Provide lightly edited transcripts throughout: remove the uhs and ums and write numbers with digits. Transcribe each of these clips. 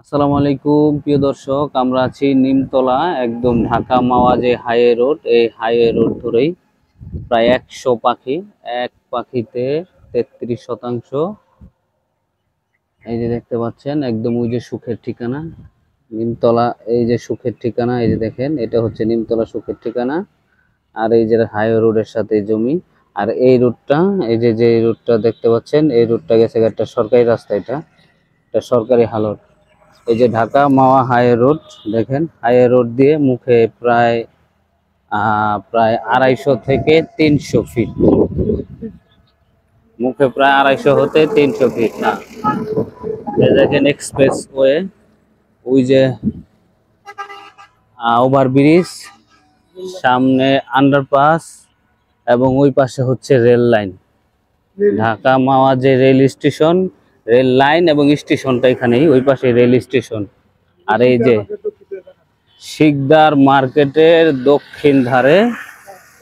আসসালামু আলাইকুম প্রিয় দর্শক, আমরা আছি নিমতলা, একদম ঢাকা মাওয়া যে হাইওয়ে রোড, এই হাইওয়ে রোড ধরেই প্রায় 100 পাখি। এক পাখিতে 33%। এই যে দেখতে পাচ্ছেন, একদম ওই যে সুখের ঠিকানা নিমতলা, এই যে সুখের ঠিকানা, এই যে দেখেন, এটা হচ্ছে নিমতলা সুখের ঠিকানা। আর এই যে হাইওয়ে রোডের সাথে জমি। আর এই রোডটা, এই যে রোডটা দেখতে পাচ্ছেন, এই রোডটা গেছে একটা সরকারি রাস্তা, এটা সরকারি হালট। এই যে ঢাকা মাওয়া হাইওয়ে রোড, দেখেন হাইওয়ে রোড দিয়ে মুখে প্রায় 250 থেকে 300 ফিট, মুখে প্রায় 250 হতে 300 ফিট না। দেখেন এক্সপ্রেস ওয়ে, ওই যে ওভারব্রিজ, সামনে আন্ডারপাস, এবং ওই পাশে হচ্ছে রেল লাইন। ঢাকা মাওয়া যে রেল স্টেশন, রেল লাইন এবং স্টেশনটা এখানেই, ওই পাশে রেল স্টেশন। আর এই যে শিকদার মার্কেটের দক্ষিণ ধারে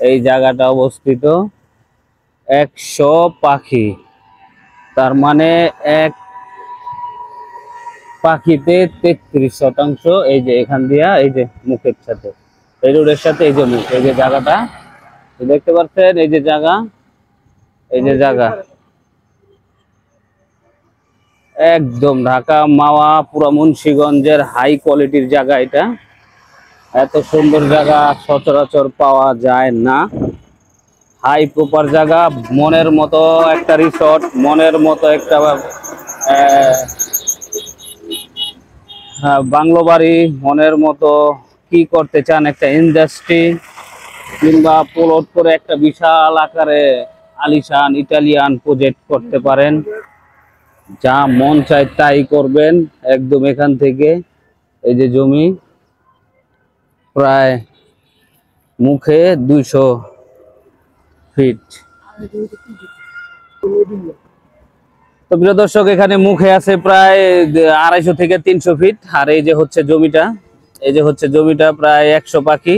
এই জায়গাটা অবস্থিত। 100 পাখি, তার মানে এক পাখিতে 33%। এই যে এখান দিয়া, এই যে মুখের সাথে, এই রোডের সাথে এই যে মুখ, এই যে জায়গাটা দেখতে পাচ্ছেন, এই যে জায়গা, এই যে জায়গা একদম ঢাকা মাওয়া পুরা মুন্সিগঞ্জের হাই কোয়ালিটির জায়গা। এটা এত সুন্দর জায়গা সচরাচর পাওয়া যায় না। হাই প্রপার জায়গা, মনের মতো একটা রিসর্ট, মনের মতো একটা বাংলো বাড়ি, মনের মতো কি করতে চান, একটা ইন্ডাস্ট্রি কিংবা প্লট করে একটা বিশাল আকারে আলিশান ইটালিয়ান প্রজেক্ট করতে পারেন। যা মন চায় তাই করবেন একদম এখান থেকে। এই যে জমি প্রায় মুখে 200 ফিট। তো প্রিয় দর্শক, এখানে মুখে আছে প্রায় 250 থেকে 300 ফিট। আর এই যে হচ্ছে জমিটা, এই যে হচ্ছে জমিটা প্রায় 100 পাখি,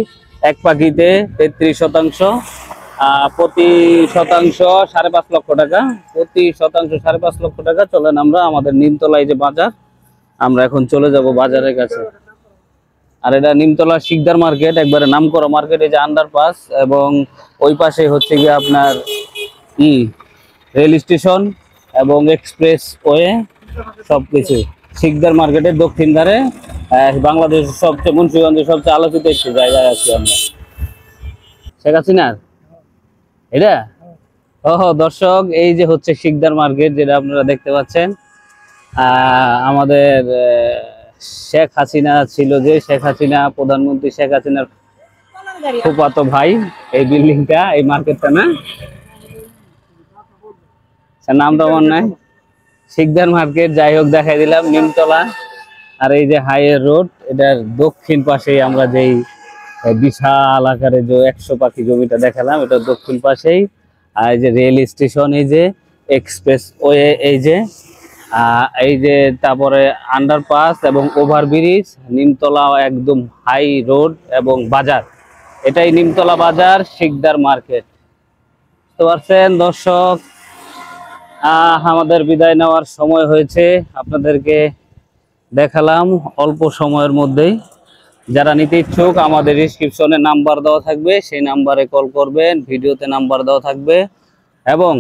এক পাখিতে 33%। প্রতি শতাংশ 5.5 লক্ষ টাকা, প্রতি শতাংশ 5.5 লক্ষ টাকা। চলেন আমরা আমাদের নিমতলা, এই যে বাজার, আমরা এখন চলে যাব বাজারের কাছে। আর এটা নিমতলা শিকদার মার্কেট, একবারে নামকরা মার্কেট। এই যে আন্ডারপাস, এবং ওই পাশে হচ্ছে গিয়ে আপনার রেল স্টেশন এবং এক্সপ্রেস ওয়ে, সবকিছু শিকদার মার্কেটের দক্ষিণ ধারে। বাংলাদেশের সবচেয়ে, মুন্সিগঞ্জের সবচেয়ে আলোচিত একটি জায়গায় আছি আমরা। শেখ হাসিনার এটা, দর্শক, এই যে হচ্ছে শিকদার মার্কেট, যেটা আপনারা দেখতে পাচ্ছেন। আমাদের শেখ হাসিনা ছিল, যে শেখ হাসিনা, প্রধানমন্ত্রী শেখ হাসিনার ফুফাতো ভাই। এই বিল্ডিংটা, এই মার্কেটটা না, নামটা মনে নাই, শিকদার মার্কেট। যাই হোক, দেখাই দিলাম নিমতলা। আর এই যে হাইওয়ে রোড, এটার দক্ষিণ পাশেই আমরা যেই বিশাল আকারে যে 100 পাখি জমিটা দেখালাম, এটা দক্ষিণ পাশেই। আর এই যে রেল স্টেশন, এই যে এক্সপ্রেস ওয়ে, এই যে তারপরে আন্ডারপাস এবং ওভারব্রিজ, নিমতলা একদম হাই রোড এবং বাজার। এটাই নিমতলা বাজার, শিকদার মার্কেট। বুঝতে পারছেন দর্শক, আমাদের বিদায় নেওয়ার সময় হয়েছে। আপনাদেরকে দেখালাম অল্প সময়ের মধ্যেই। যারা নিতে ইচ্ছুক, আমাদের ডেসক্রিপশনে নাম্বার দেওয়া থাকবে, সেই নাম্বারে কল করবেন। ভিডিওতে নাম্বার দেওয়া থাকবে এবং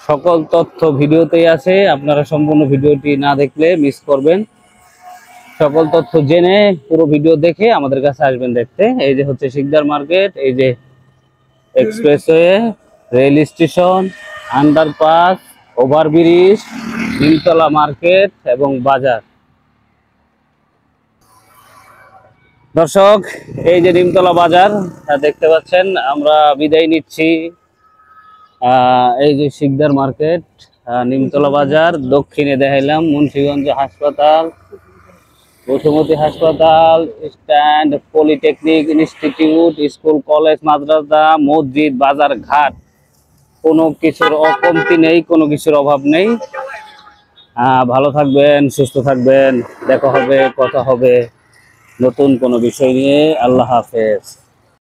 সকল তথ্য ভিডিওতেই আছে। আপনারা সম্পূর্ণ ভিডিওটি না দেখলে মিস করবেন। সকল তথ্য জেনে পুরো ভিডিও দেখে আমাদের কাছে আসবেন দেখতে। এই যে হচ্ছে শিকদার মার্কেট, এই যে expressway, rail station, underpass, overbridge, Nimtala market এবং বাজার। দর্শক, এই যে নিমতলা বাজার দেখতে পাচ্ছেন। আমরা বিদায় নিচ্ছি। এই যে শিকদার মার্কেট, নিমতলা বাজার, দক্ষিণে দেখাইলাম মুন্সিগঞ্জ হাসপাতাল, বসুমতী হাসপাতাল, stand, polytechnic institute, school, college, মাদ্রাসা, মসজিদ, বাজার ঘাট, কোনো কিছুর কমতি নেই, কোনো কিছুর অভাব নেই। ভালো থাকবেন, সুস্থ থাকবেন। দেখা হবে, কথা হবে নতুন কোনো বিষয় নিয়ে। আল্লাহ হাফেজ।